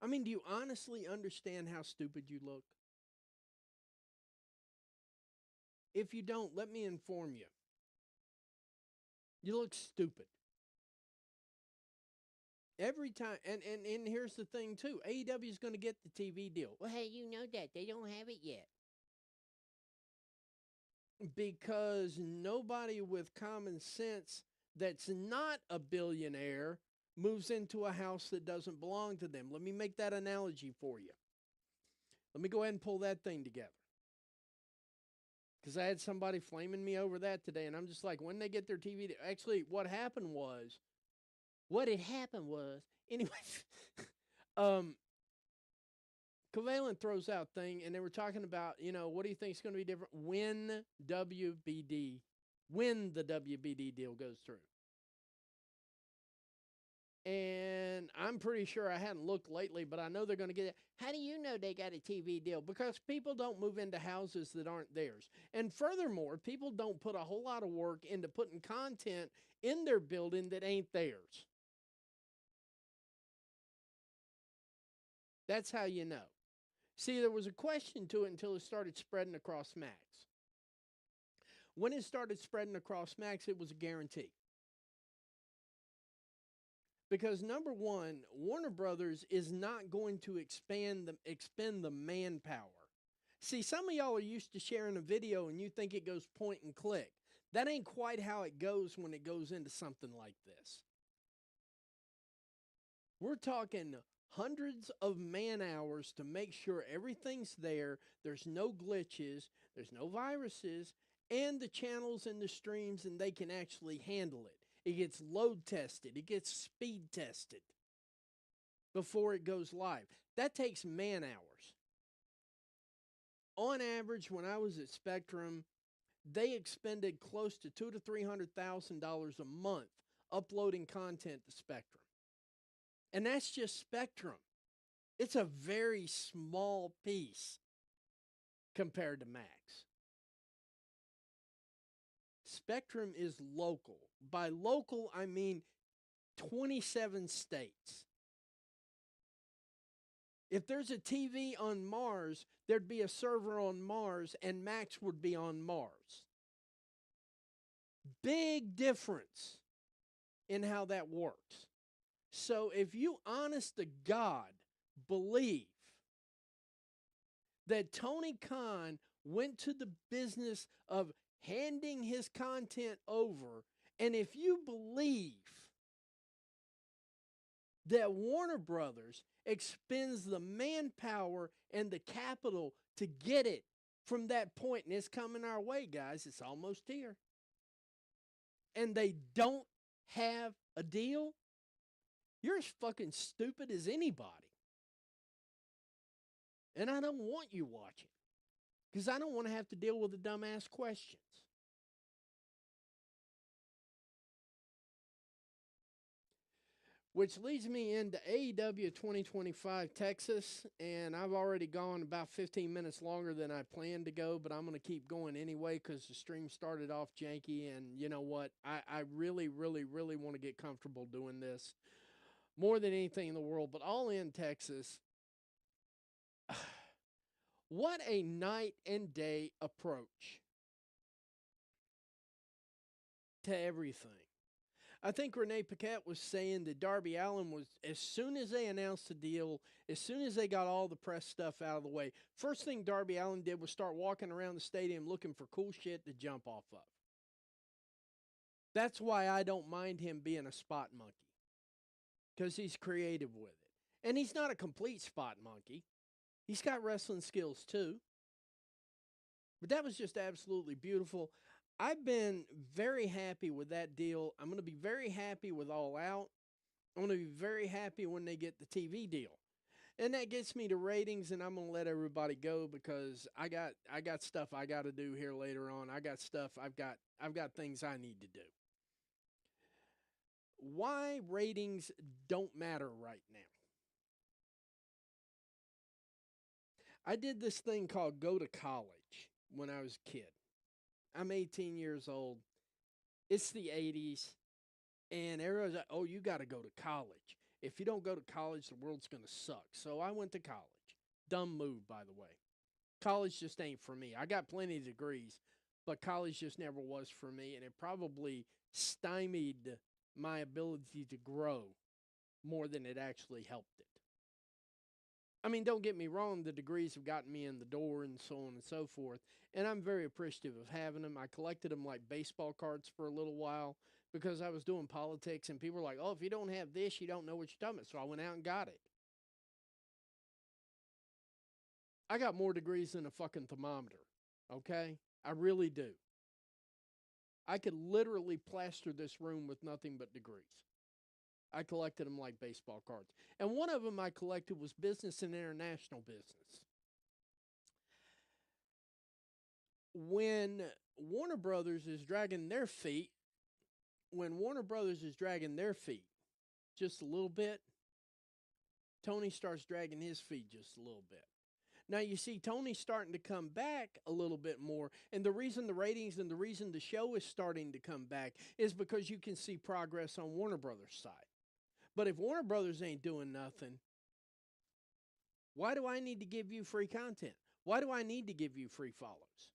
I mean, do you honestly understand how stupid you look? If you don't, let me inform you. You look stupid. Every time, and here's the thing too, AEW is going to get the TV deal. Well, hey, you know that. They don't have it yet. Because nobody with common sense that's not a billionaire moves into a house that doesn't belong to them. Let me make that analogy for you. Let me go ahead and pull that thing together. Because I had somebody flaming me over that today, and I'm just like, when they get their TV... Actually, what had happened was... Anyway, Covalent throws out thing, and they were talking about, what do you think is going to be different when the WBD deal goes through? And I'm pretty sure I hadn't looked lately, but I know they're going to get it. How do you know they got a TV deal? Because people don't move into houses that aren't theirs. And furthermore, people don't put a whole lot of work into putting content in their building that ain't theirs. That's how you know. See, there was a question to it until it started spreading across Max. When it started spreading across Max, it was a guarantee. Because number one, Warner Brothers is not going to expend the manpower. See, some of y'all are used to sharing a video and you think it goes point and click. That ain't quite how it goes when it goes into something like this. We're talking hundreds of man hours to make sure everything's there, there's no glitches, there's no viruses, and the channels and the streams, and they can actually handle it. It gets load tested. It gets speed tested before it goes live. That takes man hours. On average, when I was at Spectrum, they expended close to $200,000 to $300,000 a month uploading content to Spectrum. And that's just Spectrum. It's a very small piece compared to Max. Spectrum is local. By local, I mean 27 states. If there's a TV on Mars, there'd be a server on Mars, and Max would be on Mars. Big difference in how that works. So if you, honest to God, believe that Tony Khan went to the business of handing his content over, and if you believe that Warner Brothers expends the manpower and the capital to get it from that point, and it's coming our way, guys, it's almost here, and they don't have a deal, you're as fucking stupid as anybody. And I don't want you watching, because I don't want to have to deal with the dumbass questions. Which leads me into AEW 2025 Texas, and I've already gone about 15 minutes longer than I planned to go, but I'm going to keep going anyway because the stream started off janky, and you know what? I really, really, really want to get comfortable doing this more than anything in the world, but All In Texas, what a night and day approach to everything. I think Renee Paquette was saying that Darby Allin was, as soon as they announced the deal, as soon as they got all the press stuff out of the way, first thing Darby Allin did was start walking around the stadium looking for cool shit to jump off of. That's why I don't mind him being a spot monkey, because he's creative with it. And he's not a complete spot monkey. He's got wrestling skills too. But that was just absolutely beautiful. I've been very happy with that deal. I'm going to be very happy with All Out. I'm going to be very happy when they get the TV deal. And that gets me to ratings, and I'm going to let everybody go because I got stuff I got to do here later on. I've got things I need to do. Why ratings don't matter right now. I did this thing called Go to College when I was a kid. I'm 18 years old. It's the 80s. And everyone's like, oh, you got to go to college. If you don't go to college, the world's going to suck. So I went to college. Dumb move, by the way. College just ain't for me. I got plenty of degrees, but college just never was for me. And it probably stymied my ability to grow more than it actually helped it. I mean, don't get me wrong, the degrees have gotten me in the door and so on and so forth, and I'm very appreciative of having them. I collected them like baseball cards for a little while because I was doing politics, and people were like, oh, if you don't have this, you don't know what you're talking about, so I went out and got it. I got more degrees than a fucking thermometer, okay? I really do. I could literally plaster this room with nothing but degrees. I collected them like baseball cards. And one of them I collected was business and international business. When Warner Brothers is dragging their feet just a little bit, Tony starts dragging his feet just a little bit. Now, you see, Tony's starting to come back a little bit more, and the reason the ratings and the reason the show is starting to come back is because you can see progress on Warner Brothers' side. But if Warner Brothers ain't doing nothing, why do I need to give you free content? Why do I need to give you free follows?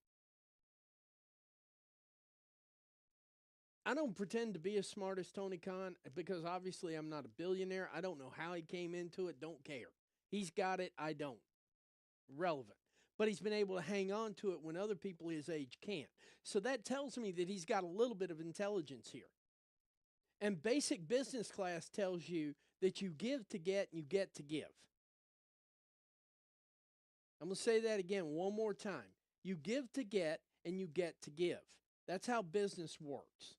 I don't pretend to be as smart as Tony Khan because obviously I'm not a billionaire. I don't know how he came into it. Don't care. He's got it. I don't. Relevant. But he's been able to hang on to it when other people his age can't. So that tells me that he's got a little bit of intelligence here. And basic business class tells you that you give to get and you get to give. I'm going to say that again one more time. You give to get and you get to give. That's how business works.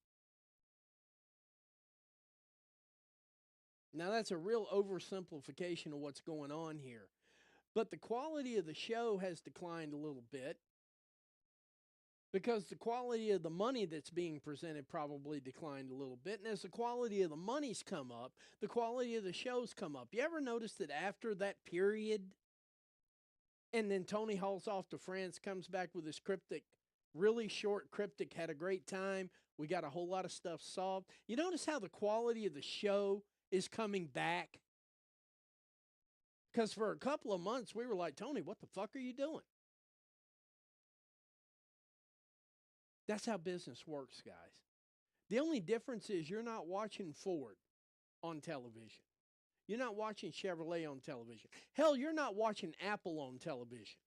Now, that's a real oversimplification of what's going on here. But the quality of the show has declined a little bit because the quality of the money that's being presented probably declined a little bit. And as the quality of the money's come up, the quality of the shows come up. You ever notice that after that period, and then Tony hauls off to France, comes back with his cryptic, really short cryptic, had a great time, we got a whole lot of stuff solved. You notice how the quality of the show is coming back? Because for a couple of months, we were like, Tony, what the fuck are you doing? That's how business works, guys. The only difference is you're not watching Ford on television. You're not watching Chevrolet on television. Hell, you're not watching Apple on television.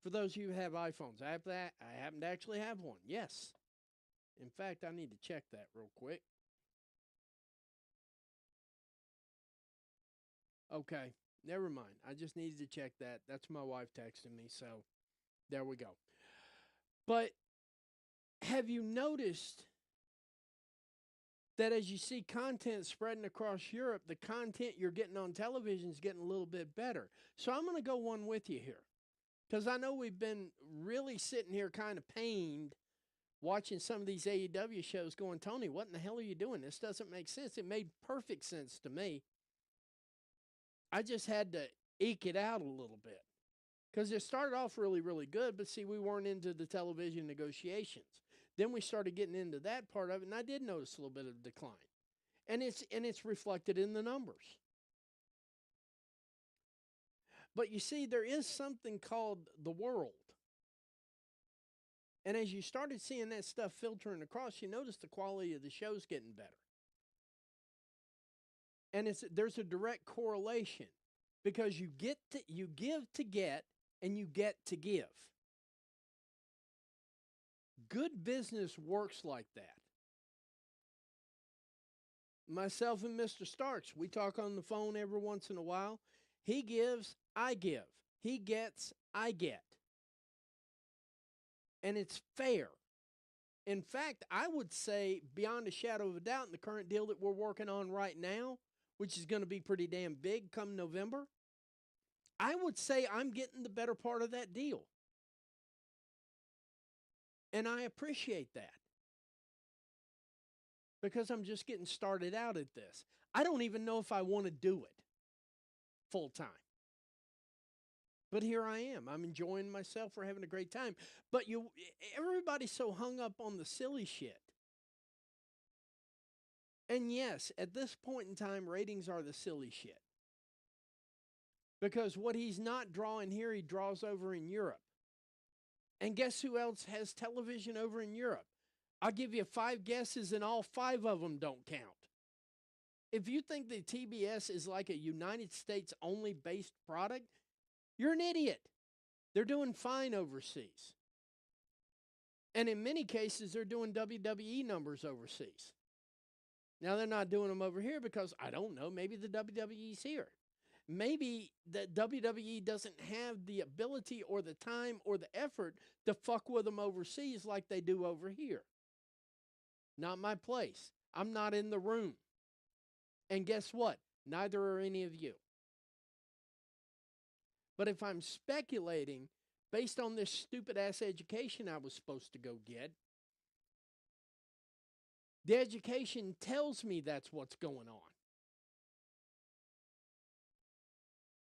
For those of you who have iPhones, I happen to actually have one. Yes. In fact, I need to check that real quick. Okay, never mind. I just needed to check that. That's my wife texting me, so there we go. But have you noticed that as you see content spreading across Europe, the content you're getting on television is getting a little bit better? So I'm going to go one with you here because I know we've been really sitting here kind of pained watching some of these AEW shows going, Tony, what in the hell are you doing? This doesn't make sense. It made perfect sense to me. I just had to eke it out a little bit because it started off really, really good. But see, we weren't into the television negotiations. Then we started getting into that part of it, and I did notice a little bit of decline. And it's reflected in the numbers. But you see, there is something called the world. And as you started seeing that stuff filtering across, you notice the quality of the show's getting better. And there's a direct correlation because you give to get and you get to give. Good business works like that. Myself and Mr. Starks, we talk on the phone every once in a while. He gives, I give. He gets, I get. And it's fair. In fact, I would say, beyond a shadow of a doubt, in the current deal that we're working on right now, which is going to be pretty damn big come November, I would say I'm getting the better part of that deal. And I appreciate that. Because I'm just getting started out at this. I don't even know if I want to do it full time. But here I am. I'm enjoying myself. We're having a great time. But everybody's so hung up on the silly shit. And yes, at this point in time, ratings are the silly shit. Because what he's not drawing here, he draws over in Europe. And guess who else has television over in Europe? I'll give you 5 guesses and all 5 of them don't count. If you think that TBS is like a United States only based product, you're an idiot. They're doing fine overseas. And in many cases, they're doing WWE numbers overseas. Now, they're not doing them over here because, I don't know, maybe the WWE's here. Maybe the WWE doesn't have the ability or the time or the effort to fuck with them overseas like they do over here. Not my place. I'm not in the room. And guess what? Neither are any of you. But if I'm speculating based on this stupid-ass education I was supposed to go get, the education tells me that's what's going on.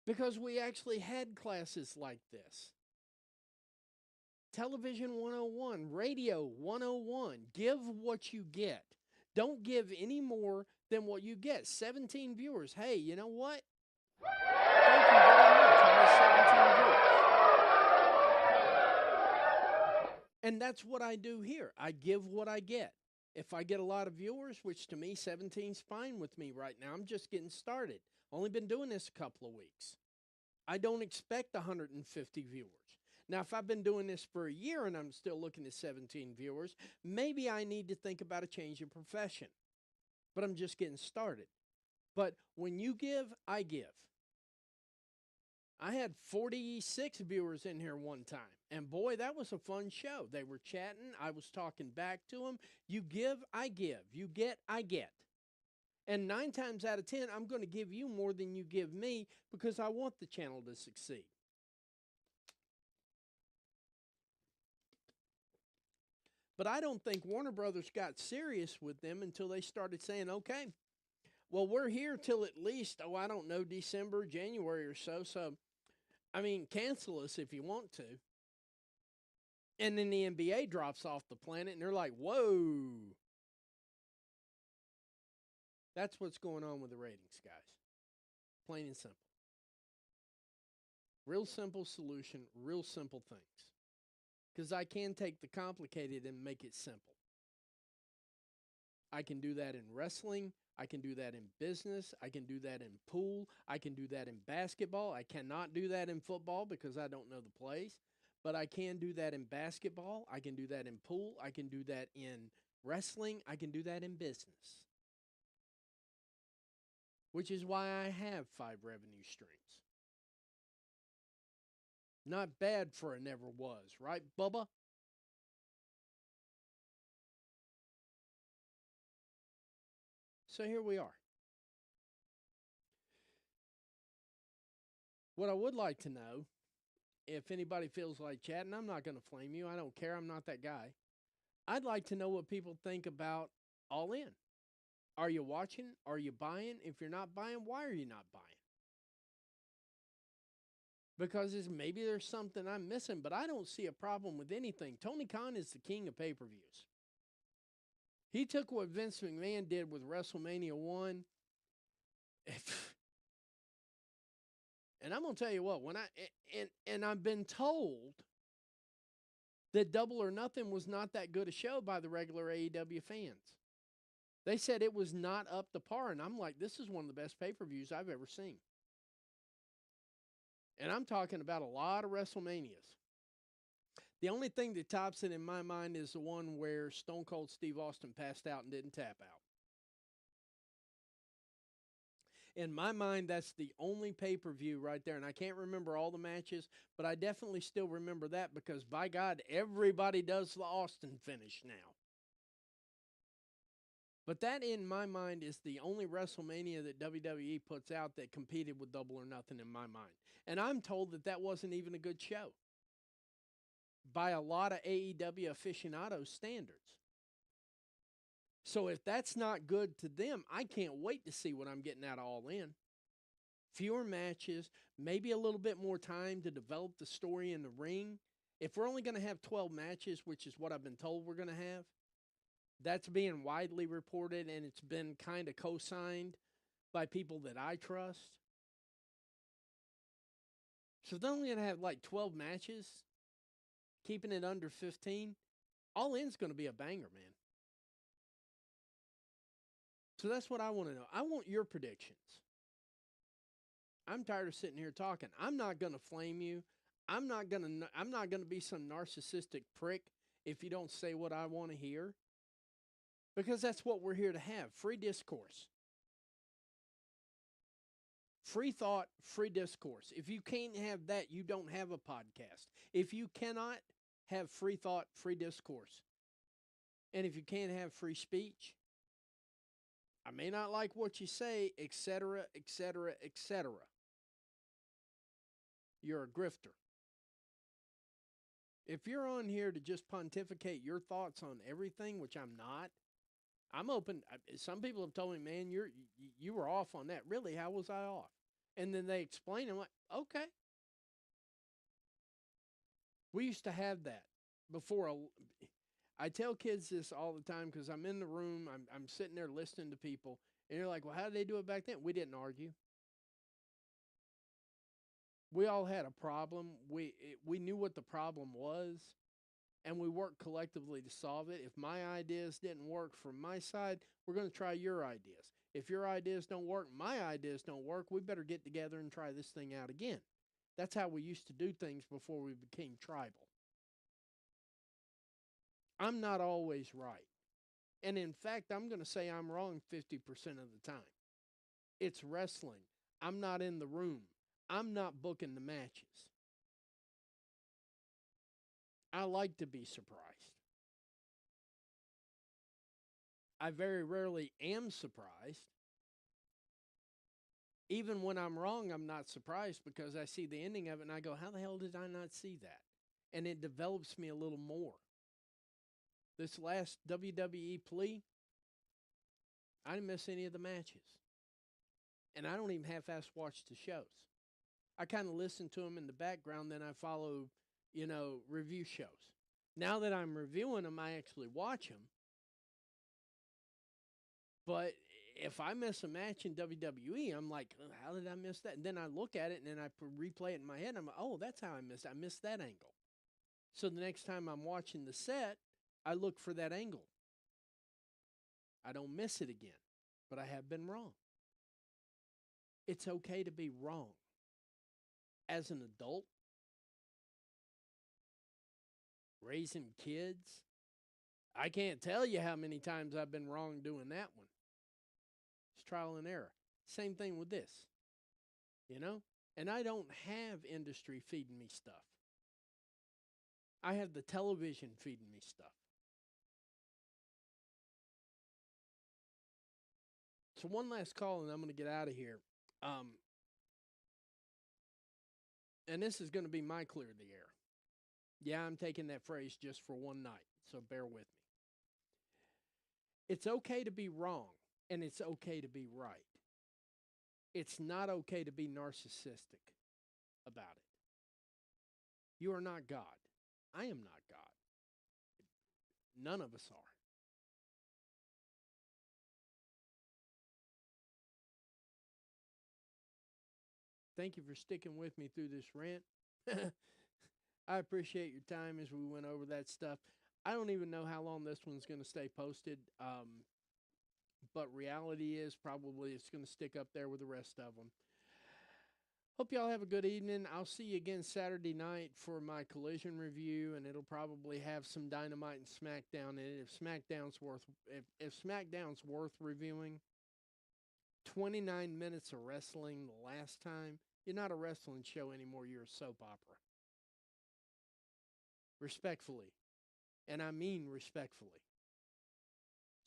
Because we actually had classes like this. Television 101, Radio 101, give what you get. Don't give any more than what you get. 17 viewers. Hey, you know what? Thank you very much. I missed 17 viewers. And that's what I do here. I give what I get. If I get a lot of viewers, which to me 17's fine with me right now, I'm just getting started. Only been doing this a couple of weeks. I don't expect 150 viewers. Now, if I've been doing this for a year and I'm still looking at 17 viewers, maybe I need to think about a change in profession. But I'm just getting started. But when you give, I give. I had 46 viewers in here one time. And boy, that was a fun show. They were chatting. I was talking back to them. You give, I give. You get, I get. And 9 times out of 10, I'm going to give you more than you give me because I want the channel to succeed. But I don't think Warner Brothers got serious with them until they started saying, okay, well, we're here till at least, I don't know, December, January or so. So, I mean, cancel us if you want to. And then the NBA drops off the planet and they're like, whoa. That's what's going on with the ratings, guys. Plain and simple. Real simple solution, real simple things. Because I can take the complicated and make it simple. I can do that in wrestling. I can do that in business. I can do that in pool. I can do that in basketball. I cannot do that in football because I don't know the plays. But I can do that in basketball. I can do that in pool. I can do that in wrestling. I can do that in business. Which is why I have 5 revenue streams. Not bad for a never was, right, Bubba? So here we are. What I would like to know, if anybody feels like chatting, I'm not going to flame you. I don't care. I'm not that guy. I'd like to know what people think about All In. Are you watching? Are you buying? If you're not buying, why are you not buying? Because maybe there's something I'm missing, but I don't see a problem with anything. Tony Khan is the king of pay-per-views. He took what Vince McMahon did with WrestleMania 1. And I'm going to tell you what, and I've been told that Double or Nothing was not that good a show by the regular AEW fans. They said it was not up to par, and I'm like, this is one of the best pay-per-views I've ever seen. And I'm talking about a lot of WrestleManias. The only thing that tops it in my mind is the one where Stone Cold Steve Austin passed out and didn't tap out. In my mind, that's the only pay-per-view right there. And I can't remember all the matches, but I definitely still remember that because, by God, everybody does the Austin finish now. But that, in my mind, is the only WrestleMania that WWE puts out that competed with Double or Nothing in my mind. And I'm told that that wasn't even a good show by a lot of AEW aficionados' standards. So if that's not good to them, I can't wait to see what I'm getting out of All In. Fewer matches, maybe a little bit more time to develop the story in the ring. If we're only going to have 12 matches, which is what I've been told we're going to have, that's being widely reported, and it's been kind of co-signed by people that I trust. So if they're only going to have like 12 matches, keeping it under 15, All In's going to be a banger, man. So that's what I want to know. I want your predictions. I'm tired of sitting here talking. I'm not going to flame you. I'm not going to be some narcissistic prick if you don't say what I want to hear. Because that's what we're here to have. Free discourse. Free thought, free discourse. If you can't have that, you don't have a podcast. If you cannot have free thought, free discourse, and if you can't have free speech, I may not like what you say, etc., etc., etc. You're a grifter. If you're on here to just pontificate your thoughts on everything, which I'm not, I'm open. Some people have told me, man, you were off on that. Really, how was I off? And then they explain. I'm like, okay. We used to have that before. I tell kids this all the time because I'm in the room. I'm sitting there listening to people. And you're like, well, how did they do it back then? We didn't argue. We all had a problem. We knew what the problem was, and we worked collectively to solve it. If my ideas didn't work from my side, we're going to try your ideas. If your ideas don't work, my ideas don't work, we better get together and try this thing out again. That's how we used to do things before we became tribal. I'm not always right. And in fact, I'm going to say I'm wrong 50% of the time. It's wrestling. I'm not in the room. I'm not booking the matches. I like to be surprised. I very rarely am surprised. Even when I'm wrong, I'm not surprised because I see the ending of it and I go, how the hell did I not see that? And it develops me a little more. This last WWE plea, I didn't miss any of the matches. And I don't even half-ass watch the shows. I kind of listen to them in the background, then I follow, review shows. Now that I'm reviewing them, I actually watch them. But if I miss a match in WWE, I'm like, oh, how did I miss that? And then I look at it, and then I replay it in my head. I'm like, oh, that's how I missed it. I missed that angle. So the next time I'm watching the set, I look for that angle. I don't miss it again, but I have been wrong. It's okay to be wrong. As an adult, raising kids, I can't tell you how many times I've been wrong doing that one. It's trial and error. Same thing with this, And I don't have industry feeding me stuff. I have the television feeding me stuff. So one last call, and I'm going to get out of here. And this is going to be my clear the air. Yeah, I'm taking that phrase just for one night, so bear with me. It's okay to be wrong, and it's okay to be right. It's not okay to be narcissistic about it. You are not God. I am not God. None of us are. Thank you for sticking with me through this rant. I appreciate your time as we went over that stuff. I don't even know how long this one's going to stay posted, but reality is probably it's going to stick up there with the rest of them. Hope y'all have a good evening. I'll see you again Saturday night for my Collision review, and it'll probably have some Dynamite and SmackDown in it. If SmackDown's worth reviewing, 29 minutes of wrestling the last time. You're not a wrestling show anymore. You're a soap opera. Respectfully. And I mean respectfully.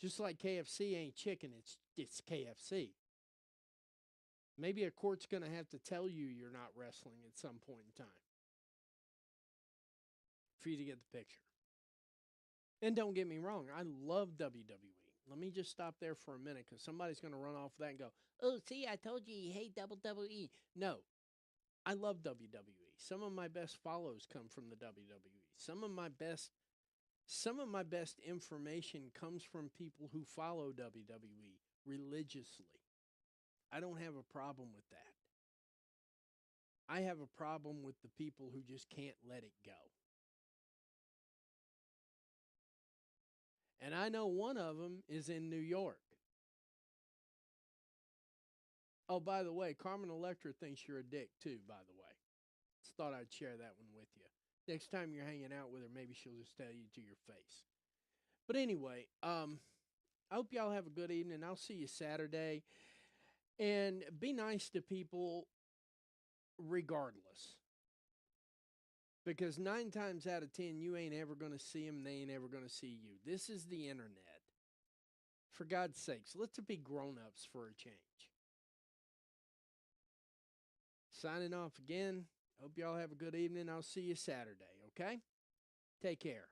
Just like KFC ain't chicken, it's KFC. Maybe a court's going to have to tell you you're not wrestling at some point in time for you to get the picture. And don't get me wrong, I love WWE. Let me just stop there for a minute because somebody's going to run off that and go, oh, see, I told you you hate WWE. No, I love WWE. Some of my best follows come from the WWE. Some of my best information comes from people who follow WWE religiously. I don't have a problem with that. I have a problem with the people who just can't let it go. And I know one of them is in New York. Oh, by the way, Carmen Electra thinks you're a dick too, by the way. Just thought I'd share that one with you. Next time you're hanging out with her, maybe she'll just tell you to your face. But anyway, I hope y'all have a good evening. I'll see you Saturday. And be nice to people regardless. Because 9 times out of 10, you ain't ever going to see them. They ain't ever going to see you. This is the internet. For God's sakes, let's be grown-ups for a change. Signing off again. Hope y'all have a good evening. I'll see you Saturday, okay? Take care.